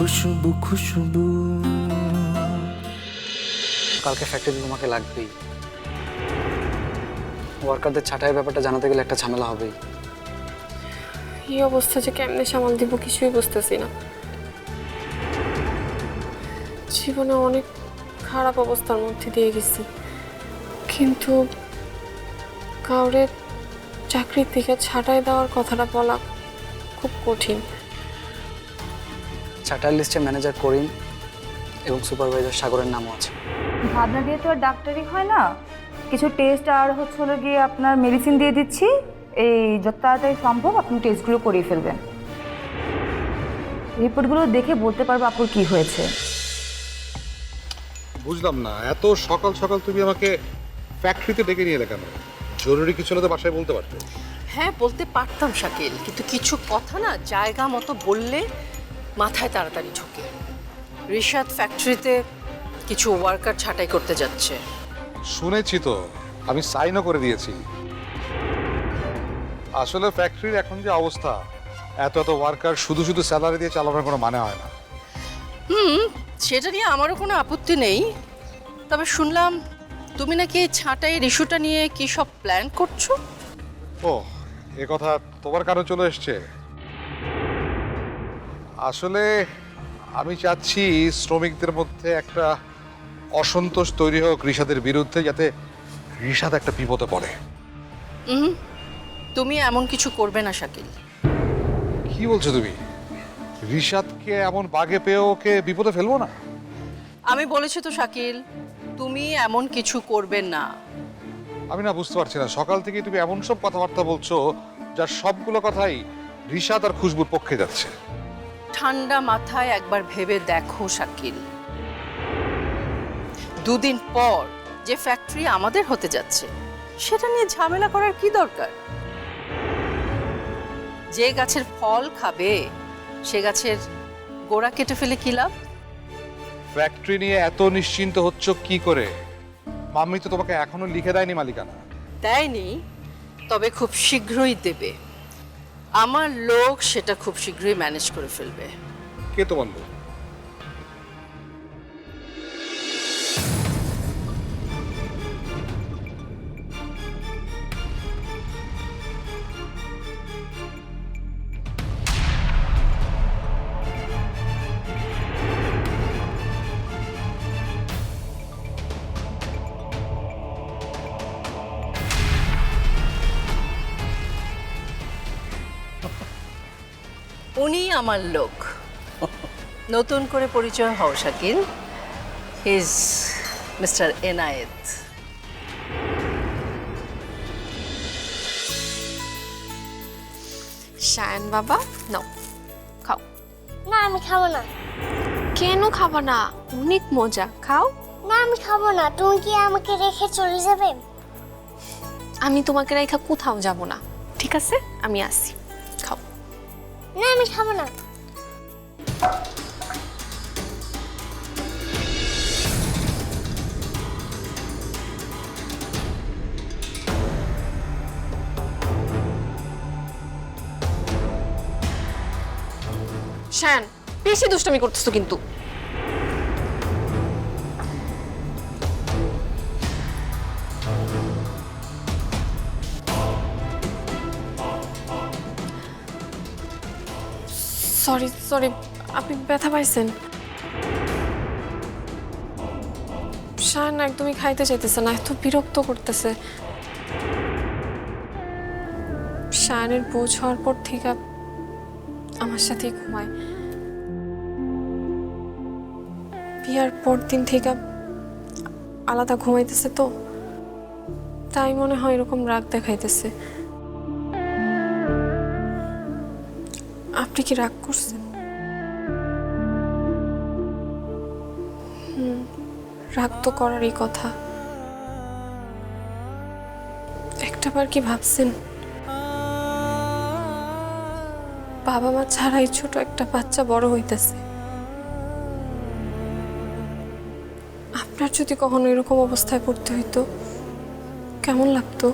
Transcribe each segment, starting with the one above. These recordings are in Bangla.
খুশবু খুশবু। কালকে ফ্যাক্টরি তোমাকে লাগবেই। ওয়ার্কারদের ছাঁটাইয়ের ব্যাপারটা জানাতে গেলে একটা ঝামেলা হবেই। এই অবস্থা যে কেমনে সামাল দিব কিছুই বুঝতেছি না। জীবনে অনেক খারাপ অবস্থার মধ্যে দিয়ে গেছি, কিন্তু কাউরে চাকরির থেকে ছাঁটাই দেওয়ার কথাটা বলা খুব কঠিন। ছাঁটাইয়ের লিস্টে ম্যানেজার করিম এবং সুপারভাইজার সাগরের নামও আছে। ভাবনা দিয়ে তো আর ডাক্তারি হয় না, কিছু টেস্ট আর হলো গিয়ে আপনার মেডিসিন দিয়ে দিচ্ছি, এই যত তাড়াতাড়ি সম্ভব আপনি টেস্টগুলো করিয়ে ফেলবেন। রিপোর্টগুলো দেখে বলতে পারবো আপুর কি হয়েছে। বুঝলাম না, এত সকাল সকাল তুমি আমাকে ফ্যাক্টরিতে ডেকে নিয়ে এলে কেন? জরুরি কিছু হলে তো বাসায় বলতে পারতে। হ্যাঁ বলতে পারতাম শাকিল, কিন্তু কিছু কথা না জায়গা মতো বললে মাথায় তাড়াতাড়ি ঢোকে। রিশাদ ফ্যাক্টরিতে কিছু ওয়ার্কার ছাঁটাই করতে যাচ্ছে। শুনেছি তো, আমি সাইনও করে দিয়েছি। আসলে ফ্যাক্টরির এখন যে অবস্থা, এত এত ওয়ার্কার শুধু শুধু স্যালারি দিয়ে চালানোর কোনো মানে হয় না। সেটা নিয়ে আমারও কোনো আপত্তি নেই, তবে শুনলাম তুমি নাকি এই ছাঁটাইয়ের ইস্যুটা নিয়ে কি সব প্ল্যান করছো। ও, এ কথা তোমার কারো চলে এসছে? আসলে আমি চাচ্ছি শ্রমিকদের মধ্যে একটা অসন্তোষ তৈরি হোক রিশাদের বিরুদ্ধে, যাতে রিশাদ একটা বিপদে পড়ে। তুমি এমন কিছু করবে না শাকিল। কি বলছো তুমি? রিশাদকে এমন বাগে পেয়ে ওকে বিপদে ফেলবো না? আমি বলেছি তো শাকিল, তুমি এমন কিছু করবে না। আমি না বুঝতে পারছি না, সকাল থেকে তুমি এমন সব কথাবার্তা বলছো যার সবগুলো কথাই রিশাদ আর খুশবুর পক্ষে যাচ্ছে। ঠান্ডা মাথায় একবার ভেবে দেখো শাকিল, দুদিন পর যে ফ্যাক্টরি আমাদের হতে যাচ্ছে সেটা নিয়ে ঝামেলা করার কি দরকার? যে গাছের ফল খাবে সে গাছের গোড়া কেটে ফেলে কি লাভ? ফ্যাক্টরি নিয়ে এত নিশ্চিন্ত হচ্ছ কি করে? মাম্মি তো তোমাকে এখনো লিখে দেয়নি মালিকানা। দেয়নি, তবে খুব শীঘ্রই দেবে। আমার লোক সেটা খুব শীঘ্রই ম্যানেজ করে ফেলবে। কে তোমার লোক? উনি আমার লোক। নতুন করে পরিচয় হও শাকিল, হিজ মিস্টার এনায়েত। শায়ন বাবা নাও খাও। না আমি খাবো না। কেন খাবা না? অনেক মজা, খাও। না আমি খাবো না, তুমি কি আমাকে রেখে চলে যাবে? আমি তোমাকে রেখে কোথাও যাব না, ঠিক আছে? আমি আসি, খাও। না আমি খাবো না। শায়ন, বেশি দুষ্টামি করতেছো কিন্তু। সরি সরি, আপনি ব্যথা পাইছেন? শায়ন একদমই খাইতে চাইতেছে না, এত বিরক্ত করতেছে। শায়নের বোঝ হওয়ার পর থেকে আমার সাথেই ঘুমায়। বিয়ার পর দিন থেকে আলাদা ঘুমাইতেছে, তো তাই মনে হয় এরকম রাগ দেখাইতেছে। আপনি কি রাগ করছেন? রাগ তো করারই কথা। একটাবার কি ভাবছেন বাবা মা ছাড়াই ছোট একটা বাচ্চা বড় হইতেছে? আপনার যদি কখনো এরকম অবস্থায় পড়তে হইতো কেমন লাগতো?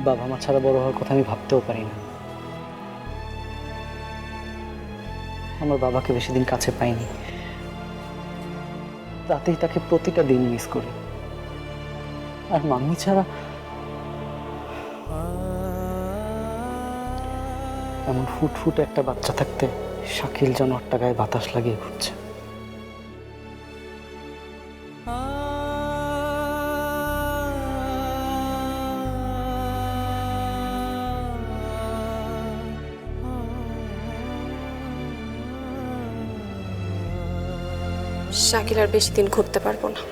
বাবা মা ছাড়া বড় হওয়ার কথা আমি ভাবতেও পারি না। আমার বাবাকে বেশি দিন কাছে পাইনি, তাতেই তাকে প্রতিটা দিন মিস করি। আর মাম্মি ছাড়া এমন ফুটফুট একটা বাচ্চা থাকতে শাকিল যেন একটা গায়ে বাতাস লাগিয়ে ঘুরছে। শাকিল আর বেশি দিন ঘুরতে পারবো না।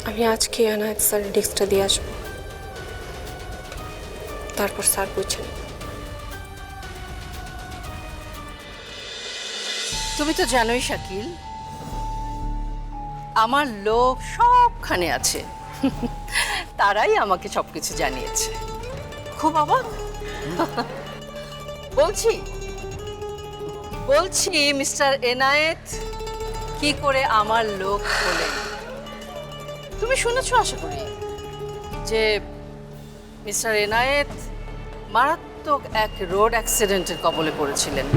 আমি আজকে এনায়েত স্যারের ডিস্কটা দিয়ে আসবো, তারপর স্যার বুঝছেন। তুমি তো জানোই শাকিল, আমার লোক সবখানে আছে। তারাই আমাকে সবকিছু জানিয়েছে। খুব অবাক। বলছি মিস্টার এনায়েত কি করে আমার লোক হলেন। তুমি শুনেছো আশা করি যে মিস্টার এনায়েত মারাত্মক এক রোড অ্যাক্সিডেন্টের কবলে পড়েছিলেন।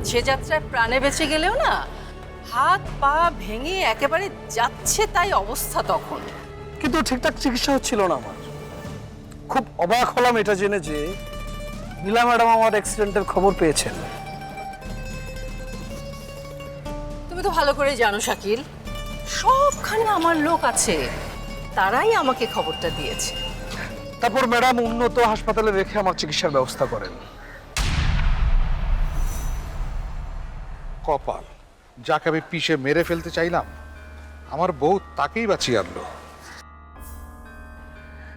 সে যাত্রায় প্রাণে বেঁচে গেলেও না, হাত পা ভেঙে একেবারে যাচ্ছে তাই অবস্থা তখন। কিন্তু ঠিকঠাক চিকিৎসা হচ্ছিল না আমার। খুব অবাক হলাম এটা জেনে যে নীলা ম্যাডাম আমার অ্যাক্সিডেন্টের খবর পেয়েছেন। তুমি তো ভালো করে জানো শাকিল, সবখানে আমার লোক আছে, তারাই আমাকে খবরটা দিয়েছে। তারপর ম্যাডাম উন্নত হাসপাতালে রেখে আমার চিকিৎসার ব্যবস্থা করেন। কপাল, যাকে আমি পিষে মেরে ফেলতে চাইলাম, আমার বউ তাকেই বাঁচিয়ে আনলো।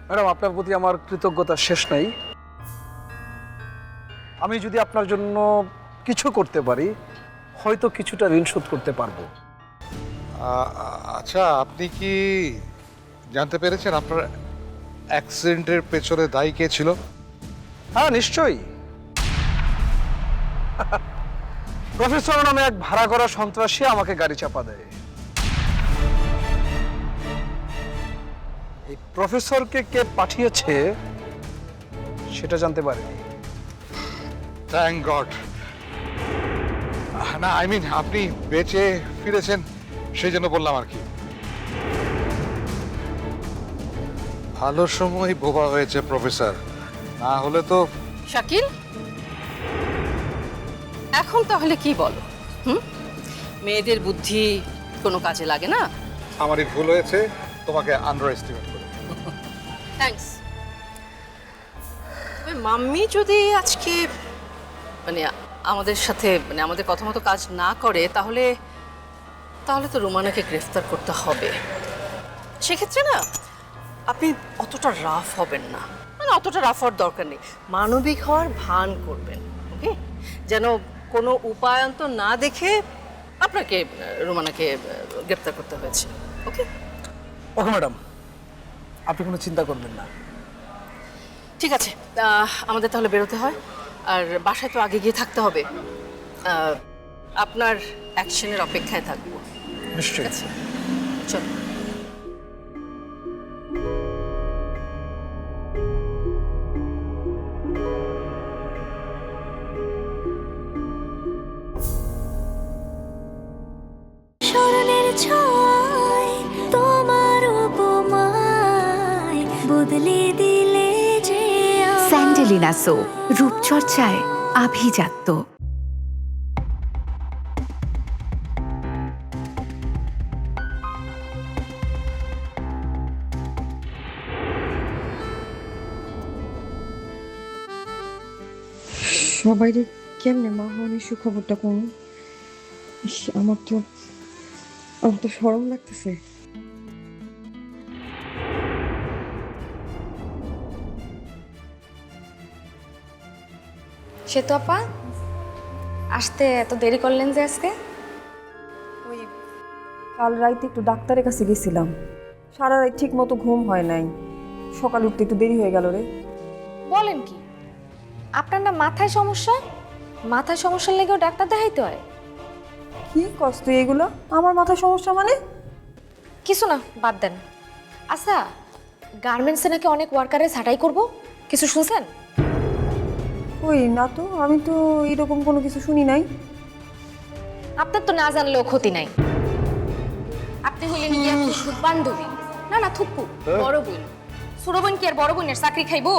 ম্যাডাম, আপনার প্রতি আমার কৃতজ্ঞতা শেষ নাই। আমি যদি আপনার জন্য কিছু করতে পারি, হয়তো কিছুটা ঋণ শোধ করতে পারবো। আচ্ছা, আপনি কি জানতে পেরেছেন আপনার অ্যাক্সিডেন্টের পেছনে দায়ী কে ছিল? হ্যাঁ, নিশ্চয়ই। প্রফেসর নামে এক ভাড়া করা সন্ত্রাসী আমাকে গাড়ি চাপা দেয়। এই প্রফেসরকে কে পাঠিয়েছে সেটা জানতে পারিনি। Thank god. না, আই মিন আপনি বেঁচে ফিরেছেন সেই জন্য বললাম আর কি। ভালো সময় বোবা হয়েছে প্রফেসর, না হলে তো। শাকিল, এখন তাহলে কি বলো? মেয়েদের বুদ্ধি কোনো কাজে লাগে না। আমারই ভুল হয়েছে তোমাকে আন্ডার এস্টিমেট করে। থ্যাঙ্কস। তবে মাম্মি যদি আজকে মানে আমাদের সাথে মানে আমাদের কথা মতো কাজ না করে, তাহলে তো রুমানাকে গ্রেফতার করতে হবে। সেক্ষেত্রে না আপনি অতটা রাফ হবেন না, মানে অতটা রাফ হওয়ার দরকার নেই। মানবিক হওয়ার ভান করবেন, ওকে? যেন কোনো উপায়ন্তর না দেখে আপনাকে রুমানাকে গ্রেফতার করতে হয়েছে, ওকে? ওকে ম্যাডাম, আপনি কোনো চিন্তা করবেন না। ঠিক আছে, আমাদের তাহলে বেরোতে হয়, আর বাসায় তো আগে গিয়ে থাকতে হবে। আপনার অ্যাকশনের অপেক্ষায় থাকবো। নিশ্চয়ই। আচ্ছা, চল। স্মরণের ছয় তোমার উপমায় বদলে দিলে যে স্যান্ডেলিনা সো, রূপচর্চায় আভিজাত্য। সবাই কেমনে মা হওয়ার সুখবরটা কোন? আমার তো শরম লাগতেছে। সে তো আপা আসতে এত দেরি করলেন যে আজকে? ওই কাল রাইতে একটু ডাক্তারের কাছে গেছিলাম, সারা রাত ঠিক মতো ঘুম হয় নাই, সকালে উঠতে একটু দেরি হয়ে গেল রে। বলেন কি, আপনার না মাথায় সমস্যা? মাথায় সমস্যার লেগেও ডাক্তার দেখাইতে হয়? কি কষ্ট এগুলো? আমার মাথায় সমস্যা মানে? কিছু না, বাদ দেন। আচ্ছা, গার্মেন্টসে নাকি অনেক ওয়ার্কারে ছাঁটাই করব, কিছু শুনছেন? ওই না তো, আমি তো এরকম কোনো কিছু শুনি নাই। আপনার তো না জানলেও ক্ষতি নাই। আপনি হইলেন গিয়া থুপ্পুর বান্ধবী, না না থুপ্পু, বড় বোন। ছোট বোন কি আর বড় বোনের চাকরি খাইবো?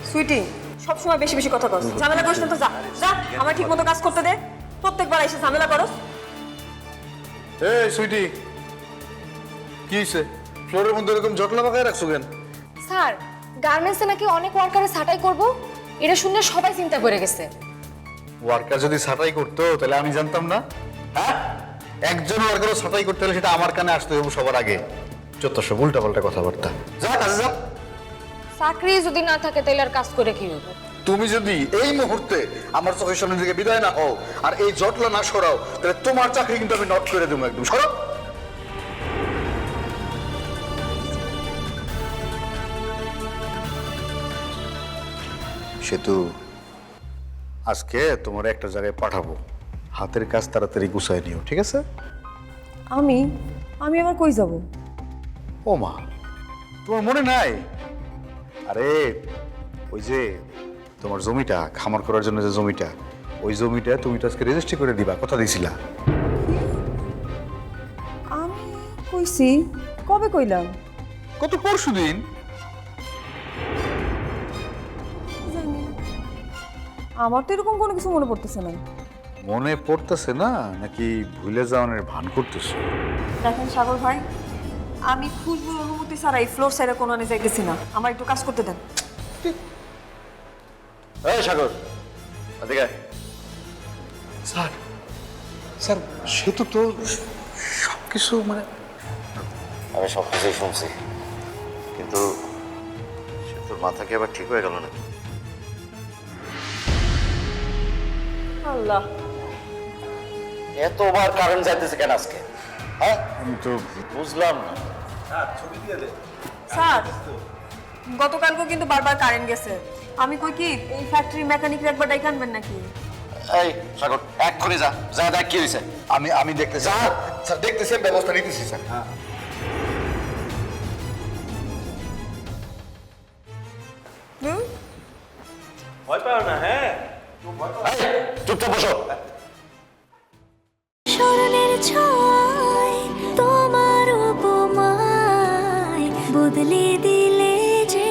সুইটি, সবসময় বেশি বেশি কথা কস, ঝামেলা করিস না তো। যা যা, আমার ঠিক মতো কাজ করতে দে। প্রত্যেকবার এসে ঝামেলা করস। এই সুইটি, কি হইছে? ফ্লোরের মধ্যে এরকম জটলা পাকায় রাখছো কেন? স্যার, গার্মেন্টসে নাকি অনেক ওয়ার্কারে ছাঁটাই করব, এটা শুনে সবাই চিন্তা করে গেছে। ওয়ার্কার যদি ছাঁটাই করতো তাহলে আমি জানতাম না? হ্যাঁ, একজন ওয়ার্কারও ছাঁটাই করতে হলে সেটা আমার কানে আসতে হবে সবার আগে। যত সব উল্টাপাল্টা কথাবার্তা। যা কাজে যা। চাকরি যদি না থাকে তাহলে আর কাজ করে কি হইব? তুমি যদি এই মুহূর্তে আমার চোখের সামনে থেকে বিদায় না হও আর এই জটলা না সরাও, তাহলে তোমার চাকরি কিন্তু আমি নট করে দেবো একদম। সরো। সেতু, আজকে তোমার একটা জায়গায় পাঠাবো, হাতের কাজ তাড়াতাড়ি গুছাই নিও, ঠিক আছে? আমি আমি আবার কই যাব? ও মা, তোমার মনে নাই? আরে ওই যে তোমার জমিটা, খামার করার জন্য যে জমিটা, ওই জমিটা তুমি তো আজকে রেজিস্ট্রি করে দিবা, কথা দিছিলা। আমি কইছি? কবে কইলাম? কত পরশু দিন। জানি, আমার তো এরকম কোনো কিছু মনে পড়তেছে না। মনে পড়তেছে না নাকি ভুলে যাওয়ার ভান করতেছ? দেখেন সাগর ভাই, আমি খুশবুর অনুমতি ছাড়া এই ফ্লোর সাইডে কোনো যাইতেছি না। আমার একটু কাজ করতে দেন। এই সাগর, এদিকে আয়। স্যার, স্যার সেতু তো সবকিছু মানে আমি সব কিছুই শুনছি, কিন্তু সে তোর মাথা কি আবার ঠিক হয়ে গেল নাকি? আল্লাহ, এতবার কারেন্ট যাইতেছে কেন আজকে? হ্যাঁ, আমি তো বুঝলাম না। স্যার গতকালকেও কিন্তু বারবার কারেন্ট গেছে। আমি কই কি এই ফ্যাক্টরি মেকানিকরা একবার ডাইকা আনবেন নাকি? এই সাগর, এক করে যা, যা দেখ কি হয়েছে। আমি দেখতেছি। স্যার দেখতেছি, ব্যবস্থা নিতেছি স্যার। ভয় পাও না। হ্যাঁ, চুপচাপ বসো। স্মরণের ছোঁয়ায় তোমার উপমায় বদলে দিলে যে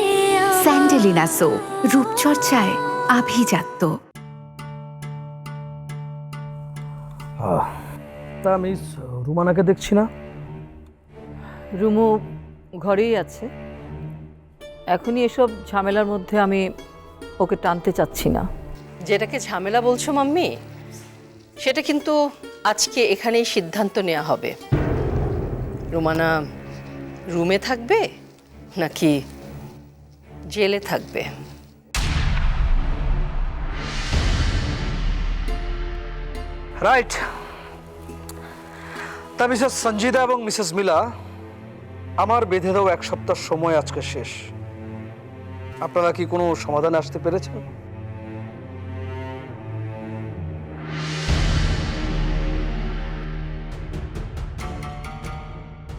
স্যান্ডেলিনা সো, রূপচর্চায় আভিজাত্য। তা মিস রুমানাকে দেখছি না। রুমু ঘরেই আছে। এখনই এসব ঝামেলার মধ্যে আমি ওকে টানতে চাচ্ছি না। যেটাকে ঝামেলা বলছো মাম্মি, সেটা কিন্তু আজকে এখানেই সিদ্ধান্ত নেওয়া হবে। রুমানা রুমে থাকবে নাকি জেলে থাকবে। রাইট। তা মিসেস সঞ্জিদা এবং মিসেস মিলা, আমার বেঁধে দাও 1 সপ্তাহ সময় আজকে শেষ। আপনারা কি কোনো সমাধানে আসতে পেরেছেন?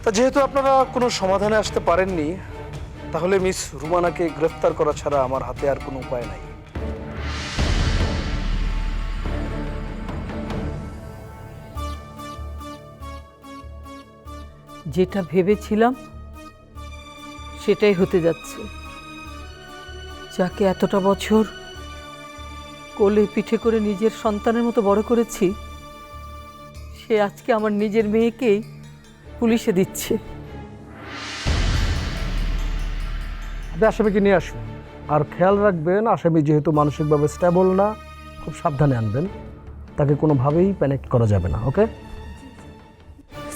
তা যেহেতু আপনারা কোনো সমাধানে আসতে পারেননি, তাহলে মিস রুমানাকে গ্রেফতার করা ছাড়া আমার হাতে আর কোনো উপায় নাই। যেটা ভেবেছিলাম সেটাই হতে যাচ্ছে। যাকে এতটা বছর কোলে পিঠে করে নিজের সন্তানের মতো বড় করেছি, সে আজকে আমার নিজের মেয়েকেই পুলিশে দিচ্ছে। আসামিকে নিয়ে আসুন, আর খেয়াল রাখবেন আসামি যেহেতু মানসিকভাবে স্টেবল না, খুব সাবধানে আনবেন। তাকে কোনোভাবেই প্যানিক করা যাবে না। ওকে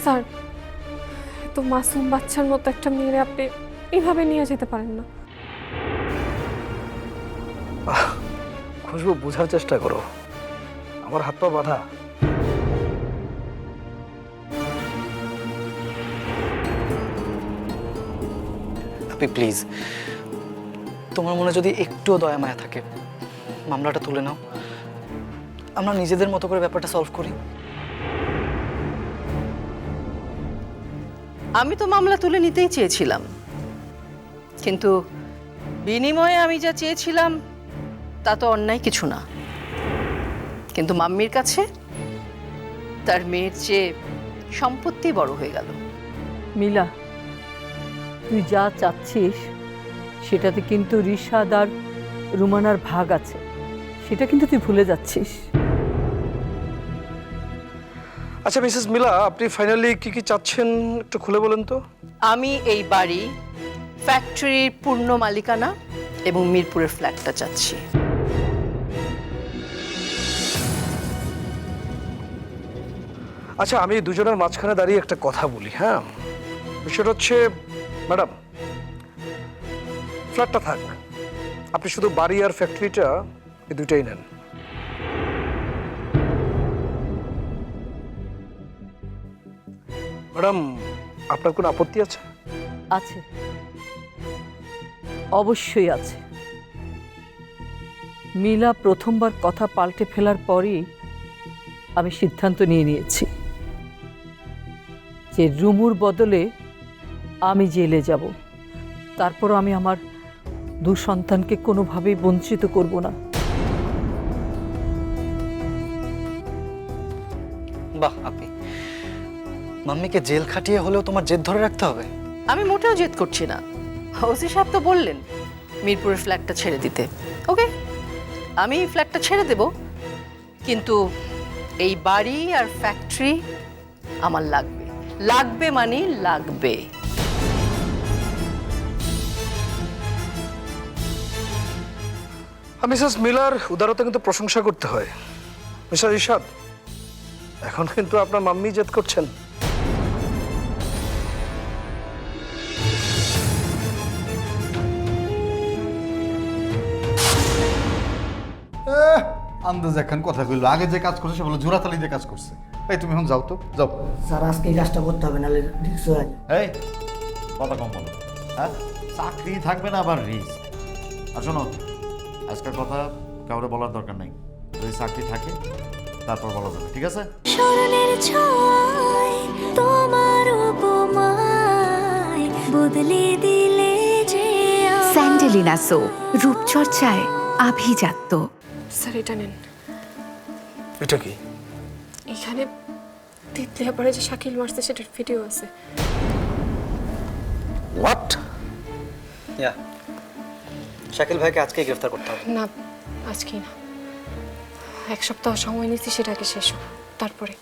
স্যার, এত মাসুম বাচ্চার মতো একটা মেয়েরে আপনি এইভাবে নিয়ে যেতে পারেন না। খুশবু, বোঝার চেষ্টা করো, আমার হাত পা বাঁধা। আপনি প্লিজ, তোমার মনে যদি একটুও দয়া মায়া থাকে, মামলাটা তুলে নাও। আমরা নিজেদের মতো করে ব্যাপারটা সলভ করি। আমি তো মামলা তুলে নিতেই চেয়েছিলাম, কিন্তু বিনিময়ে আমি যা চেয়েছিলাম তা তো অন্যায় কিছু না। কিন্তু মাম্মির কাছে তার মেয়ের চেয়ে সম্পত্তি বড় হয়ে গেল। মিলা, তুই যা চাচ্ছিস সেটাতে কিন্তু রিশাদ আর রুমানার ভাগ আছে, সেটা কিন্তু তুই ভুলে যাচ্ছিস। আচ্ছা মিসেস মিলা, আপনি ফাইনালি কি কি চাচ্ছেন একটু খুলে বলেন তো। আমি এই বাড়ি, ফ্যাক্টরির পূর্ণ মালিকানা এবং মিরপুরের ফ্ল্যাটটা চাচ্ছি। আচ্ছা, আমি দুজনের মাঝখানে দাঁড়িয়ে একটা কথা বলি। হ্যাঁ, বিষয়টা হচ্ছে ম্যাডাম, ফ্ল্যাটটা থাক, আপনি শুধু বাড়ি আর ফ্যাক্টরিটা এই দুইটাই নেন। ম্যাডাম, আপনার কোনো আপত্তি আছে? আছে, অবশ্যই আছে। মিলা প্রথমবার কথা পাল্টে ফেলার পরই আমি সিদ্ধান্ত নিয়ে নিয়েছি যে রুমুর বদলে আমি জেলে যাব। তারপরও আমি আমার 2 সন্তানকে কোনোভাবেই বঞ্চিত করব না। বাহ, আপনি মাম্মিকে জেল খাটিয়ে হলেও তোমার জেদ ধরে রাখতে হবে? আমি মোটেও জেদ করছি না। ওসি সাহেব তো বললেন মিরপুরের ফ্ল্যাটটা ছেড়ে দিতে। ওকে, আমি ফ্ল্যাটটা ছেড়ে দেব, কিন্তু এই বাড়ি আর ফ্যাক্টরি আমার লাগবে। লাগবে মানে লাগবে। মিসেস মিলার উদারতা কিন্তু প্রশংসা করতে হয়। মিস্টার রিশাদ, এখন কিন্তু আপনার মাম্মি জেদ করছেন। আন্দাজ এখন কথা কইলো, আগে যে কাজ করছে সে বলে জোড়াতালি দিয়ে কাজ করছে। এই তুমি এখন যাও তো, যাও। স্যার আজকে এই কাজটা করতে হবে, নাহলে রিস্ক হয়ে যায়। এই কথা কম বলো, হ্যাঁ? চাকরি থাকবে না আবার রিস্ক। আর শোনো, আজকের কথা কাউরে বলার দরকার নাই, যদি চাকরি থাকে তারপর বলা যাবে, ঠিক আছে? স্মরণের ছোঁয়ায় তোমার উপমায় বদলে দিলে যে স্যান্ডেলিনা সো, রূপচর্চায় আভিজাত্য। স্যার এটা নেন। এটা কি? এখানে তিতলিয়া পরে যে শাকিল মারছে সেটার ভিডিও আছে। হোয়াট? ইয়া, শাকিল ভাইকে আজকেই গ্রেফতার করতে হবে। না, আজকেই না, 1 সপ্তাহ সময় নিচ্ছি, সেটাকে শেষ হোক, তারপরে।